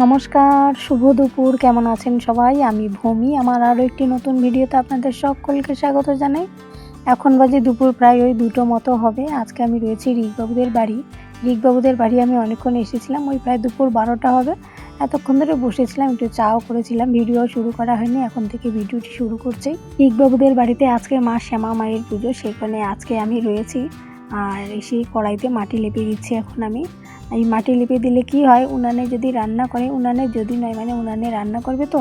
নমস্কার, শুভ দুপুর। কেমন আছেন সবাই? আমি ভূমি। আমার আরও একটি নতুন ভিডিওতে আপনাদের সকলকে স্বাগত জানাই। এখন বাজে দুপুর প্রায় ওই 2টো মতো হবে। আজকে আমি রয়েছি রিকবাবুদের বাড়ি। রিকবাবুদের বাড়ি আমি অনেকক্ষণ এসেছিলাম, ওই প্রায় দুপুর 12টা হবে। এতক্ষণ ধরে বসেছিলাম, একটু চাও করেছিলাম, ভিডিও শুরু করা হয়নি, এখন থেকে ভিডিওটি শুরু করছি। রিকবাবুদের বাড়িতে আজকে মা শ্যামা মায়ের পুজো, সেখানে আজকে আমি রয়েছি। আর সেই কড়াইতে মাটি লেপে দিচ্ছি এখন আমি। এই মাটি লেপে দিলে কি হয়, উনানে যদি রান্না করে, উনানে যদি নয় মানে উনানে রান্না করবে তো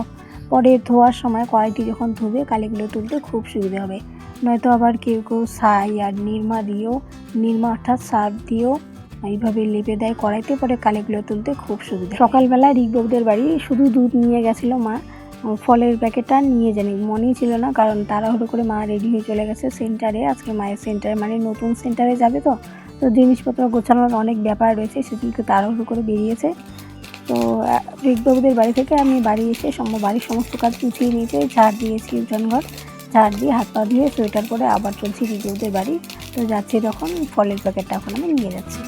পরে ধোয়ার সময় কড়াইটি যখন ধুবে কালিগুলো তুলতে খুব সুবিধা হবে। নয়তো আবার কেউ কেউ ছাই আর নিরমা অর্থাৎ সার্ফ দিয়েও এইভাবে লেপে দেয় কড়াইতে, পরে কালিগুলো তুলতে খুব সুবিধা। সকালবেলা রিকবাবুদের বাড়ি শুধু দুধ নিয়ে গেছিলো মা, ফলের প্যাকেটটা নিয়ে জানি মনেই ছিল না, কারণ তাড়াহুড়ো করে মা রেডি হয়ে চলে গেছে সেন্টারে। আজকে মায়ের সেন্টারে মানে নতুন সেন্টারে যাবে তো জিনিসপত্র গোছানোর অনেক ব্যাপার রয়েছে, সেদিকে তাড়াহুড়ো করে বেরিয়েছে। তো রিকবাবুদের বাড়ি থেকে আমি বাড়ি এসে বাড়ির সমস্ত কাজ গুছিয়ে নিয়েছি, ঝাড় দিয়েছি, উঠানঘর ঝাড় দিয়ে হাত পা দিয়ে সোয়েটার পরে আবার চলছি রিকবাবুদের বাড়ি। তো যাচ্ছি তখন ফলের প্যাকেটটা এখন আমি নিয়ে যাচ্ছি।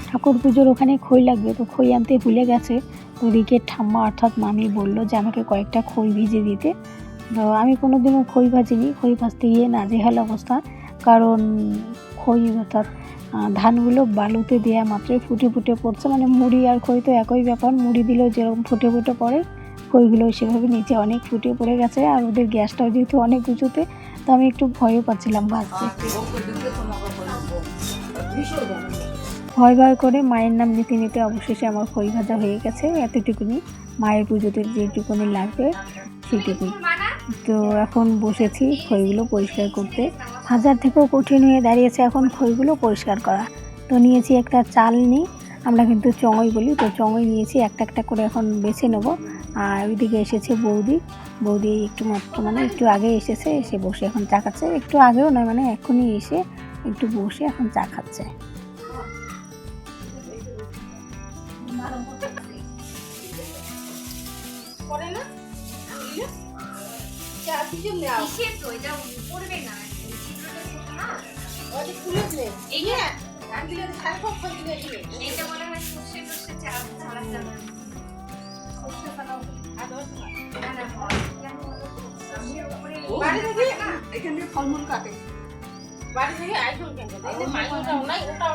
ঠাকুর পুজোর ওখানে খই লাগবে, তো খই আনতে ভুলে গেছে। তো রিকের ঠাম্মা অর্থাৎ মামি বলল যে আমাকে কয়েকটা খই ভিজে দিতে। তো আমি কোনোদিনও খই ভাজিনি, খই ভাজতে গিয়ে নাজেহাল অবস্থা, কারণ খই অর্থাৎ ধানগুলো বালুতে দেওয়া মাত্রই ফুটে ফুটে পড়ছে। মানে মুড়ি আর খই তো একই ব্যাপার, মুড়ি দিলেও যেরকম ফুটে ফুটে পড়ে খইগুলো সেভাবে নিচে অনেক ফুটে পড়ে গেছে। আর ওদের গ্যাসটাও যেহেতু অনেক উঁচুতে, তো আমি একটু ভয়ও পাচ্ছিলাম ভাজতে। ভয় করে মায়ের নাম নিতে নিতে অবশেষে আমার খই ভাজা হয়ে গেছে। এতটুকুনি মায়ের পুজোতে যেটুকুনি লাগবে সেটুকুই। তো এখন বসেছি খইগুলো পরিষ্কার করতে। হাজার থেকেও কঠিন হয়ে দাঁড়িয়েছে এখন খইগুলো পরিষ্কার করা। তো নিয়েছি একটা চালনি, আমরা কিন্তু চঙই বলি, তো চঙই নিয়েছি, একটা একটা করে এখন বেছে নেব। আর ওইদিকে এসেছে বৌদি একটু মাত্র মানে একটু আগে এসেছে, এসে বসে এখন চা খাচ্ছে। একটু আগেও নয়, মানে এখনই এসে একটু বসে এখন চা খাচ্ছে। ফলমূল কাটে বাড়ি থেকে আইফোন কেন ওটাও নাই এটাও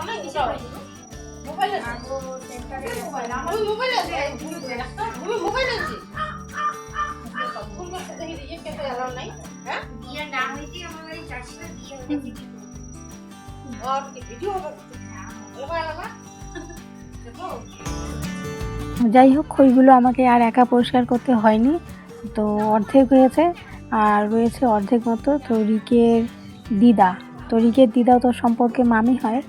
মোবাইল আছে আমি মোবাইল আছে আমি মোবাইল আছে ফুল করতে দেখি ये कैसे अलाउ नहीं हैं दिया ना হইতে আমার বাড়ি চাষটা দিয়ে হইতে और वीडियो होगा যাই হোক, খইগুলো আমাকে আর একা পরিষ্কার করতে হয়নি, তো অর্ধেক হয়েছে আর রয়েছে অর্ধেক মতো। তো রিকের দিদাও তো সম্পর্কে মামি হয়।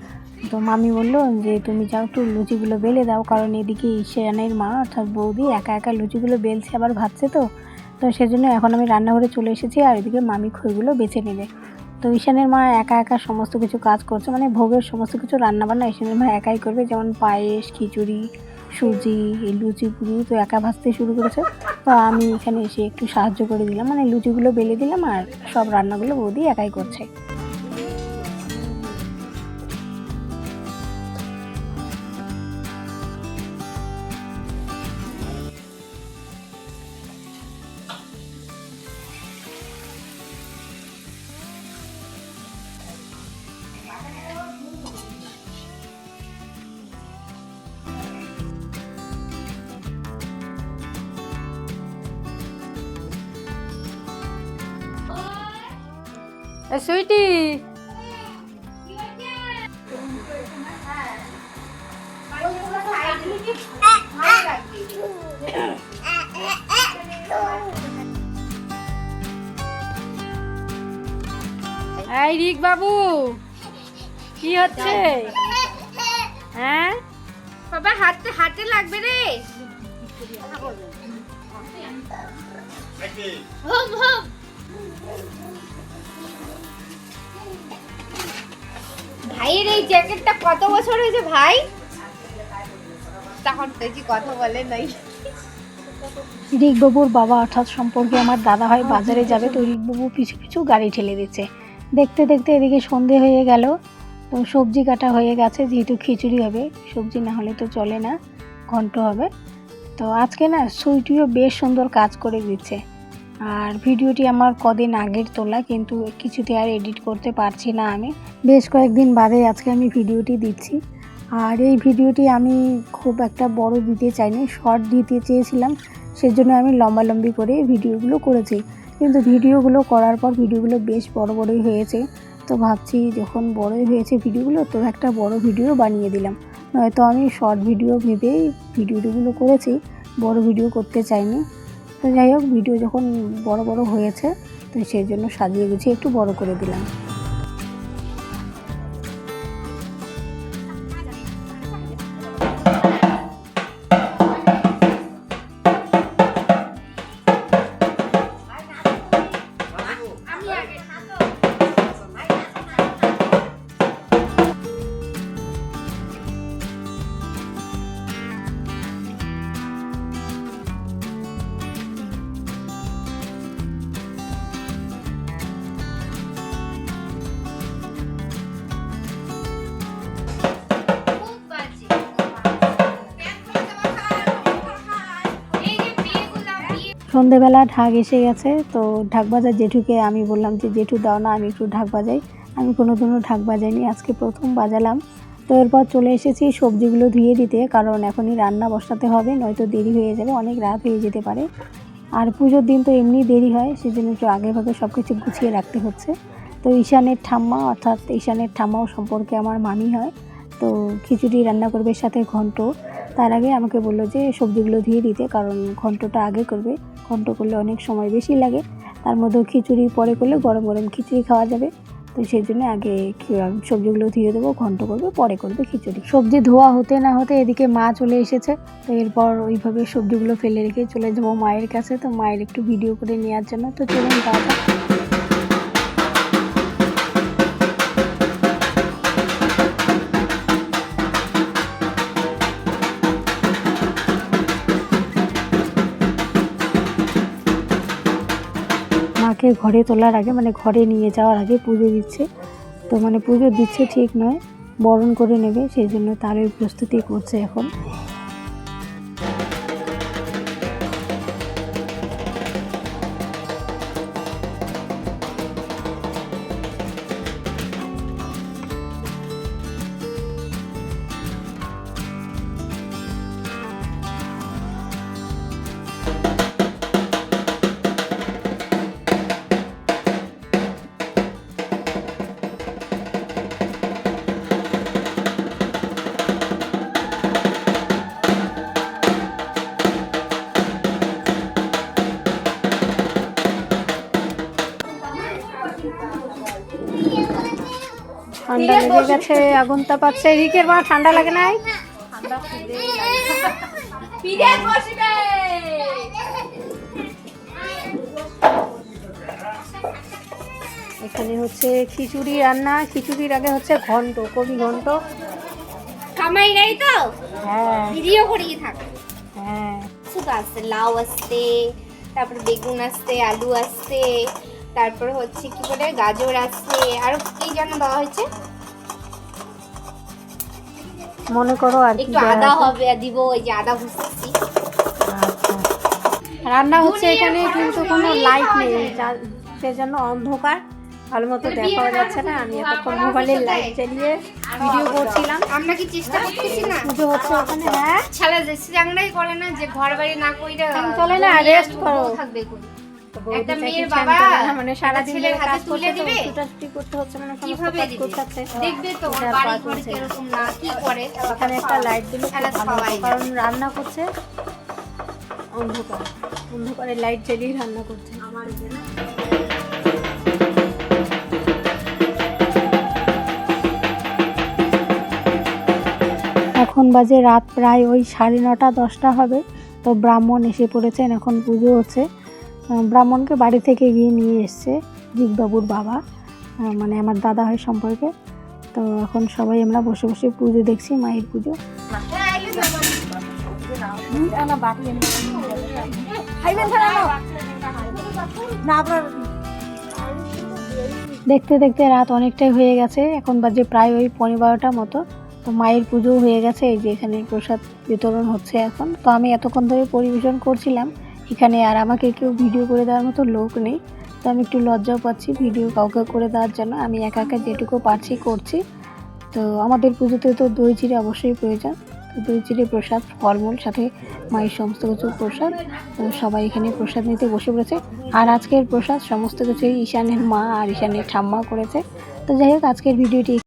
তো মামি বললো যে তুমি যাও একটু লুচিগুলো বেলে দাও, কারণ এদিকে ঈশানের মা অর্থাৎ বৌদি একা একা লুচিগুলো বেলছে আবার ভাজছে, তো সেজন্য এখন আমি রান্নাঘরে চলে এসেছি আর এদিকে মামি খইগুলো বেছে নেবে। তো ঈশানের মা একা একা সমস্ত কিছু কাজ করছে, মানে ভোগের সমস্ত কিছু রান্নাবান্না ঈশানের মা একাই করবে, যেমন পায়েস, খিচুড়ি, সুজি, লুচি, পুরি তো একা ভাজতে শুরু করেছে। তো আমি এখানে এসে একটু সাহায্য করে দিলাম, মানে লুচিগুলো বেলে দিলাম আর সব রান্নাগুলো বৌদি একাই করছে। সুইটি এই রিক বাবু কি হচ্ছে? হ্যাঁ বাবা হাতে লাগবে রে। ভাইয়ের এই জ্যাকেটটা কত বছর হয়েছে ভাই? তখন দেখি কথা বলে নাই। রিকবাবুর বাবা অর্থাৎ সম্পর্কে আমার দাদা হয় বাজারে যাবে, তো রিকবাবু পিছু পিছু গাড়ি ঠেলে দিচ্ছে। দেখতে দেখতে এদিকে সন্ধে হয়ে গেল। তো সবজি কাটা হয়ে গেছে, যেহেতু খিচুড়ি হবে, সবজি না হলে তো চলে না, ঘন্ট হবে। তো আজকে না সুইটিও বেশ সুন্দর কাজ করে দিচ্ছে। আর ভিডিওটি আমার কদিন আগের তোলা, কিন্তু কিছুতে আর এডিট করতে পারছি না আমি। বেশ কয়েকদিন বাদে আজকে আমি ভিডিওটি দিচ্ছি। আর এই ভিডিওটি আমি খুব একটা বড় দিতে চাইনি, শর্ট দিতে চেয়েছিলাম, সেজন্য আমি লম্বালম্বি করে ভিডিওগুলো করেছি। কিন্তু ভিডিওগুলো করার পর ভিডিওগুলো বেশ বড়ই হয়েছে। তো ভাবছি যখন বড়ই হয়েছে ভিডিওগুলো, তো একটা বড় ভিডিও বানিয়ে দিলাম। নয়তো আমি শর্ট ভিডিও ভেবেই ভিডিওগুলো করেছি, বড় ভিডিও করতে চাইনি। তো যাই হোক, ভিডিও যখন বড় হয়েছে, তো সেই জন্য সাজিয়ে গুছিয়ে একটু বড় করে দিলাম। সন্ধেবেলা ঢাক এসে গেছে, তো ঢাক বাজার জেঠুকে আমি বললাম যে জেঠু দাও না, আমি একটু ঢাক বাজাই। আমি কোনোদিনও ঢাক বাজাইনি, আজকে প্রথম বাজালাম। তো এরপর চলে এসেছি সবজিগুলো ধুয়ে দিতে, কারণ এখনই রান্না বসাতে হবে, নয়তো দেরি হয়ে যাবে, অনেক রাত হয়ে যেতে পারে। আর পুজোর দিন তো এমনি দেরি হয়, সেজন্য একটু আগেভাগে সব কিছু গুছিয়ে রাখতে হচ্ছে। তো ঈশানের ঠাম্মা, অর্থাৎ ঈশানের ঠাম্মাও সম্পর্কে আমার মামি হয়, তো খিচুড়ি রান্না করবে, সাথে ঘন্ট। তার আগে আমাকে বললো যে সবজিগুলো ধুয়ে দিতে, কারণ ঘন্টটা আগে করবে, ঘন্ট করলে অনেক সময় বেশি লাগে। তার মধ্যেও খিচুড়ি পরে করলে গরম গরম খিচুড়ি খাওয়া যাবে, তো সেই জন্য আগে সবজিগুলো ধুয়ে দেবো, ঘন্ট করবে, পরে করবে খিচুড়ি। সবজি ধোয়া হতে না হতে এদিকে মা চলে এসেছে। তো এরপর ওইভাবে সবজিগুলো ফেলে রেখে চলে যাবো মায়ের কাছে, তো মায়ের একটু ভিডিও করে নেওয়ার জন্য। তো চলুন যাওয়া যাক। মাকে ঘরে তোলার আগে, মানে ঘরে নিয়ে যাওয়ার আগে পুজো দিচ্ছে। তো মানে পুজো দিচ্ছে ঠিক নয়, বরণ করে নেবে, সেই জন্য তারই প্রস্তুতি করছে এখন। ঠান্ডা লেগে গেছে, আগুন তাপাচ্ছে। রিকের মা ঠান্ডা লাগে নাই? এখানে হচ্ছে খিচুড়ি রান্না, খিচুড়ির আগে হচ্ছে ঘন্ট, কবি ঘন্ট। কামাই নাই তো? হ্যাঁ, ভিডিও করিয়ে থাক। হ্যাঁ, শুধু আসছে লাউ আসছে, তারপর বেগুন আসছে, আলু আসছে, তারপর হচ্ছে কি বলে গাজর আসছে, আর কি যেন দেওয়া হয়েছে, মনে করো আর কি একটু আদা হবে দিব, ওই যে আদা ঘুষছি। আচ্ছা, রান্না হচ্ছে এখানে, কিন্তু কোনো লাইট নেই, সেজন্য অন্ধকার, ভালো মতো দেখাও যাচ্ছে না। আমি এতক্ষণ মোবাইলের লাইট জ্বালিয়ে ভিডিও করছিলাম। আমরা কি চেষ্টা করতেছি না? পুজো হচ্ছে ওখানে। হ্যাঁ, ছাড়া যাচ্ছে জাংলাই করে না যে ঘর বাড়ি না কইরা চলে না, রেস্ট করো। থাকবে কই? তো বৌদি একটা চাইছে মেয়ের চ্যান বাবা করে না, মানে সারাদিন ছেলের ধরে হাতে কাজ তুলে করছে, তো দিবে? ছুটাছুটি করতে হচ্ছে, মানে সমস্ত কিভাবে কাজ দিবে? করতে। দেখবে তো এটার বাড়ি কাজ ঘরে হচ্ছে। কিরকম না কি করে। এখানে একটা লাইট দিলে খুব তাহলে ভালো সবাই হতো, কারণ রান্না করছে অন্ধকার, অন্ধকারে লাইট জ্বালিয়ে রান্না করছে। এখন বাজে রাত প্রায় ওই 9:30 10টা হবে। তো ব্রাহ্মণ এসে পড়েছেন, এখন পুজো হচ্ছে। ব্রাহ্মণকে বাড়ি থেকে গিয়ে নিয়ে এসছে রিকবাবুর বাবা, মানে আমার দাদা হয় সম্পর্কে। তো এখন সবাই আমরা বসে বসে পুজো দেখছি, মায়ের পুজো। না আপনার দেখতে দেখতে রাত অনেকটাই হয়ে গেছে, এখন বাজে প্রায় ওই 12:15 মতো। তো মায়ের পুজো হয়ে গেছে, এই যে এখানে প্রসাদ বিতরণ হচ্ছে এখন। তো আমি এতক্ষণ ধরে পরিবেশন করছিলাম এখানে, আর আমাকে কেউ ভিডিও করে দেওয়ার মতো লোক নেই। তো আমি একটু লজ্জাও পাচ্ছি ভিডিও কাউকে করে দেওয়ার জন্য, আমি একা একা যেটুকু পারছি করছি। তো আমাদের পুজোতে তো দই চিড়ে অবশ্যই প্রয়োজন। তো দই চিড়ে প্রসাদ, ফলমূল, সাথে মায়ের সমস্ত কিছু প্রসাদ। তো সবাই এখানে প্রসাদ নিতে বসে পড়েছে। আর আজকের প্রসাদ সমস্ত কিছুই ঈশানের মা আর ঈশানের ঠাম্মা করেছে। তো যাই হোক, আজকের ভিডিওটি